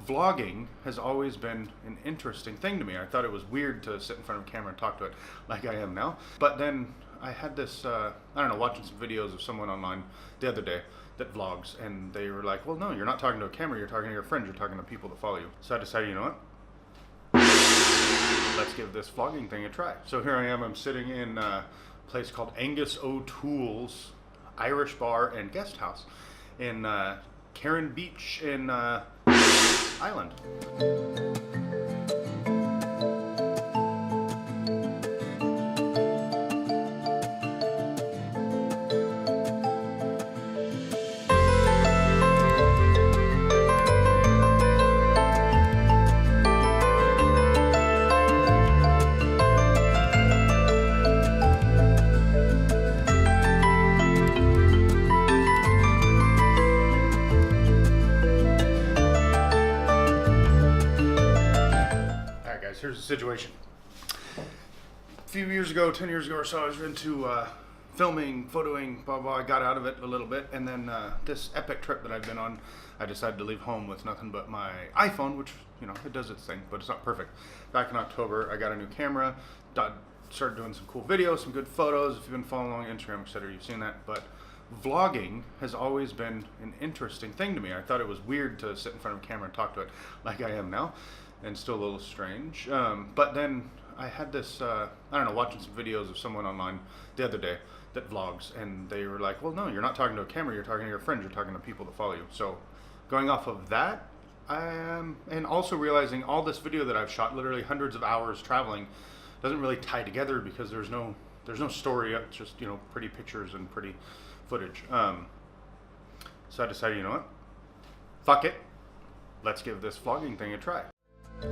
vlogging has always been an interesting thing to me. I thought it was weird to sit in front of a camera and talk to it like I am now. But then I had this, I don't know, watching some videos of someone online the other day that vlogs, and they were like, well, no, you're not talking to a camera, you're talking to your friends, you're talking to people that follow you. So I decided, you know what? Let's give this vlogging thing a try. So here I am, I'm sitting in a place called Angus O'Toole's Irish Bar and Guest House in Karen Beach in Ireland. Here's the situation. A few years ago, 10 years ago or so, I was into filming, photoing, blah, blah. I got out of it a little bit, and then this epic trip that I've been on, I decided to leave home with nothing but my iPhone, which, you know, it does its thing, but it's not perfect. Back in October, I got a new camera, started doing some cool videos, some good photos. If you've been following along on Instagram, etc., you've seen that. But vlogging has always been an interesting thing to me. I thought it was weird to sit in front of a camera and talk to it like I am now, and still a little strange. But then I had this, I don't know, watching some videos of someone online the other day that vlogs, and they were like, well, no, you're not talking to a camera, you're talking to your friends, you're talking to people that follow you. So going off of that, and also realizing all this video that I've shot, literally hundreds of hours traveling, doesn't really tie together because there's no story. It's just, you know, pretty pictures and pretty footage. So I decided, you know what? Fuck it. Let's give this vlogging thing a try. So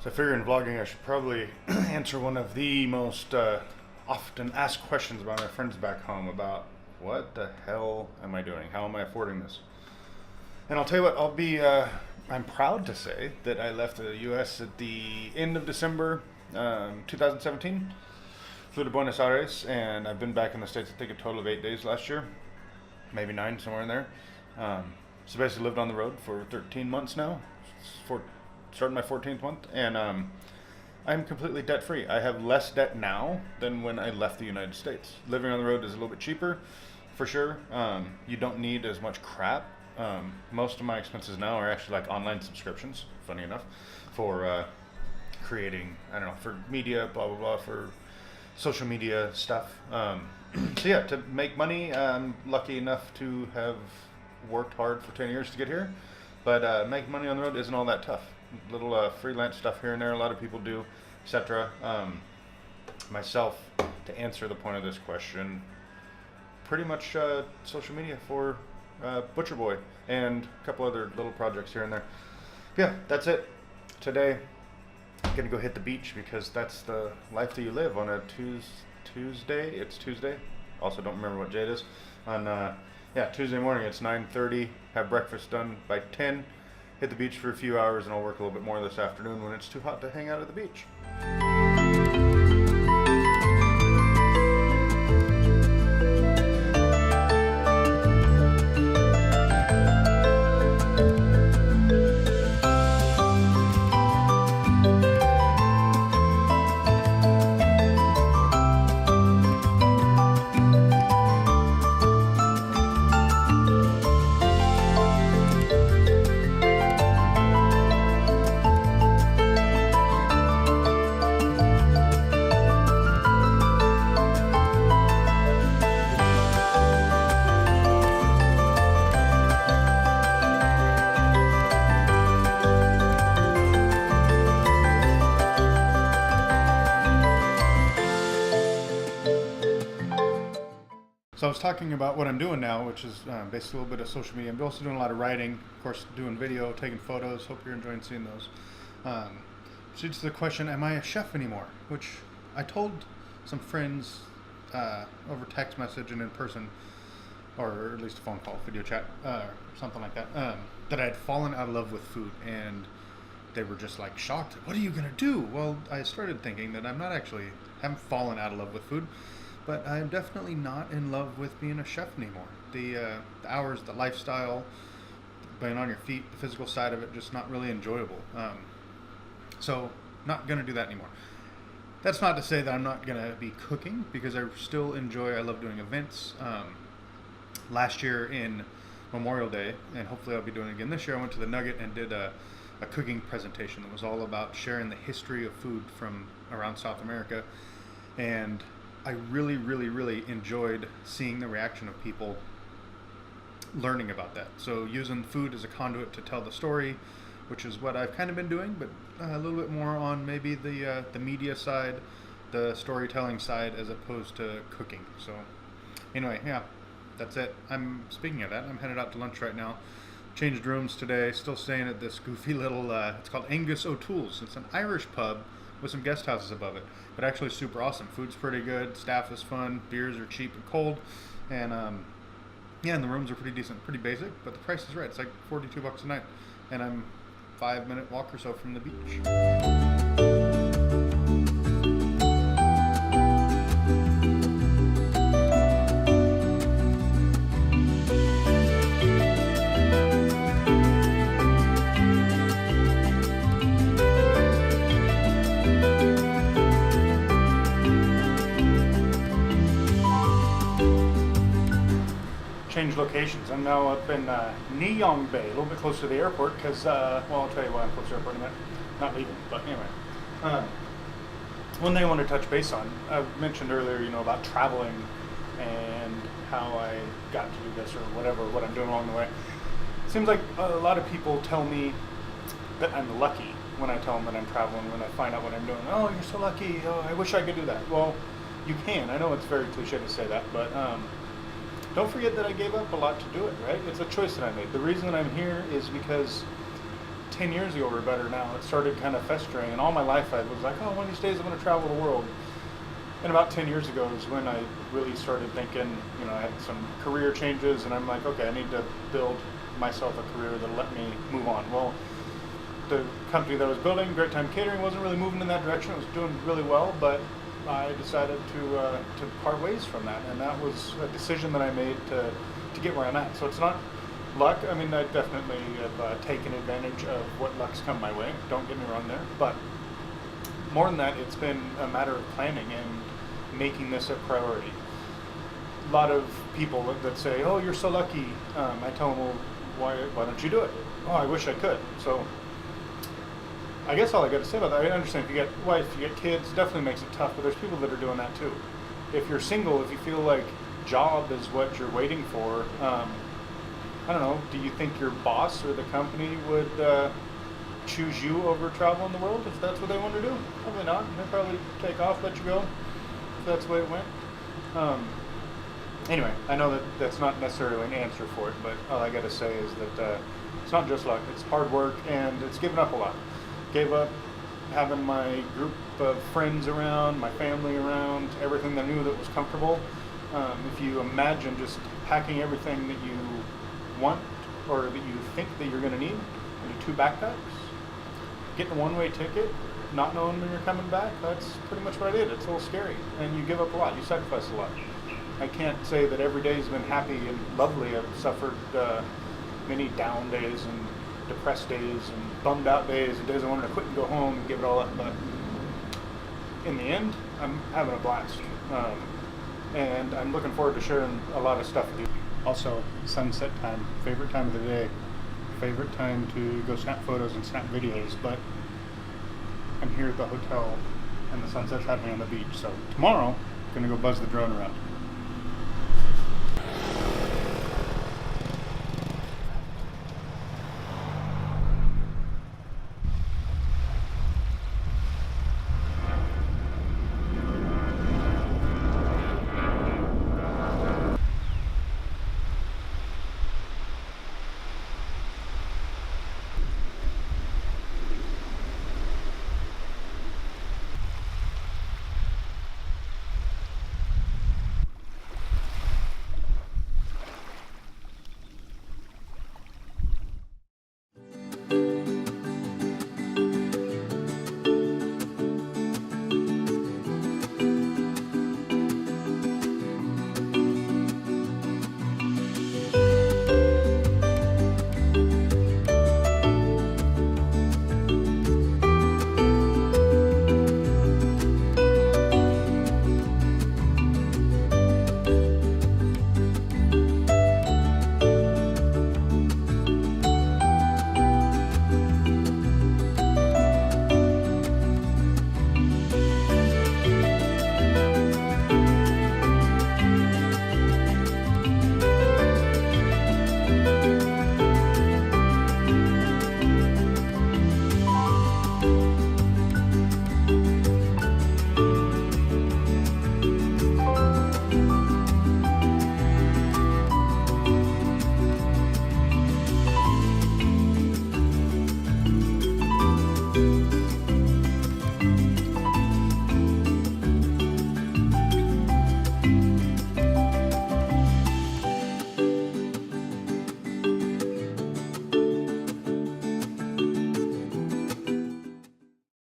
I figure in vlogging I should probably answer one of the most often asked questions by my friends back home about what the hell am I doing? How am I affording this? And I'll tell you what, I'm proud to say that I left the US at the end of December 2017, flew to Buenos Aires, and I've been back in the States, I think a total of 8 days last year, maybe 9, somewhere in there. So basically lived on the road for 13 months now, starting my 14th month, and I'm completely debt-free. I have less debt now than when I left the United States. Living on the road is a little bit cheaper, for sure. You don't need as much crap. Most of my expenses now are actually like online subscriptions, funny enough, for creating, I don't know, for media, blah, blah, blah, for social media stuff. So yeah, to make money, I'm lucky enough to have worked hard for 10 years to get here, but making money on the road isn't all that tough. Little freelance stuff here and there, a lot of people do, etc. Myself, to answer the point of this question, pretty much social media for Butcher Boy and a couple other little projects here and there. Yeah, that's it. Today, I'm gonna go hit the beach because that's the life that you live on a Tuesday. It's Tuesday. Also, don't remember what day it is. On Tuesday morning, it's 9:30. Have breakfast done by 10. Hit the beach for a few hours, and I'll work a little bit more this afternoon when it's too hot to hang out at the beach. So I was talking about what I'm doing now, which is basically a little bit of social media. I'm also doing a lot of writing, of course, doing video, taking photos. Hope you're enjoying seeing those. So to the question, am I a chef anymore? Which I told some friends over text message and in person, or at least a phone call, video chat, something like that, that I had fallen out of love with food, and they were just like shocked. What are you gonna do? Well, I started thinking that haven't fallen out of love with food, but I'm definitely not in love with being a chef anymore. The hours, the lifestyle, being on your feet, the physical side of it, just not really enjoyable. So not gonna do that anymore. That's not to say that I'm not gonna be cooking, because I love doing events. Last year in Memorial Day, and hopefully I'll be doing it again this year, I went to the Nugget and did a cooking presentation that was all about sharing the history of food from around South America, and I really, really, really enjoyed seeing the reaction of people learning about that. So using food as a conduit to tell the story, which is what I've kind of been doing, but a little bit more on maybe the media side, the storytelling side, as opposed to cooking. So anyway, yeah, that's it. Speaking of that, I'm headed out to lunch right now. Changed rooms today, still staying at this goofy little, it's called Angus O'Toole's. It's an Irish pub with some guest houses above it, but actually super awesome. Food's pretty good, staff is fun, beers are cheap and cold, and yeah, and the rooms are pretty decent, pretty basic, but the price is right. It's like $42 a night, and I'm 5-minute walk or so from the beach. Change locations. I'm now up in Neong Bay, a little bit closer to the airport, because, well, I'll tell you why I'm closer to the airport in a minute. Not leaving, but anyway. One thing I want to touch base on, I mentioned earlier, about traveling and how I got to do this or whatever, what I'm doing along the way. It seems like a lot of people tell me that I'm lucky when I tell them that I'm traveling, when I find out what I'm doing. Oh, you're so lucky. Oh, I wish I could do that. Well, you can. I know it's very cliche to say that, but don't forget that I gave up a lot to do it, right? It's a choice that I made. The reason that I'm here is because 10 years ago or better now, it started kind of festering, and all my life I was like, oh, one of these days I'm going to travel the world. And about 10 years ago is when I really started thinking, I had some career changes, and I'm like, okay, I need to build myself a career that'll let me move on. Well, the company that I was building, Great Time Catering, wasn't really moving in that direction. It was doing really well, but I decided to part ways from that, and that was a decision that I made to get where I'm at. So it's not luck. I mean, I definitely have taken advantage of what luck's come my way. Don't get me wrong there. But more than that, it's been a matter of planning and making this a priority. A lot of people that say, oh, you're so lucky. I tell them, well, why don't you do it? Oh, I wish I could. So I guess all I got to say about that, I understand if you get wife, you get kids, it definitely makes it tough, but there's people that are doing that too. If you're single, if you feel like job is what you're waiting for, I don't know, do you think your boss or the company would choose you over traveling the world if that's what they want to do? Probably not. They'd probably take off, let you go, if that's the way it went. Anyway, I know that that's not necessarily an answer for it, but all I got to say is that it's not just luck, it's hard work, and it's given up a lot. Gave up having my group of friends around, my family around, everything that I knew that was comfortable. If you imagine just packing everything that you want or that you think that you're going to need into 2 backpacks, getting a one-way ticket, not knowing when you're coming back, that's pretty much what I did. It's a little scary, and you give up a lot. You sacrifice a lot. I can't say that every day has been happy and lovely. I've suffered many down days and depressed days and bummed out days and days I wanted to quit and go home and give it all up, but in the end I'm having a blast, and I'm looking forward to sharing a lot of stuff with you. Also, sunset time, favorite time of the day, favorite time to go snap photos and snap videos, but I'm here at the hotel and the sunset's happening on the beach, so tomorrow I'm gonna go buzz the drone around.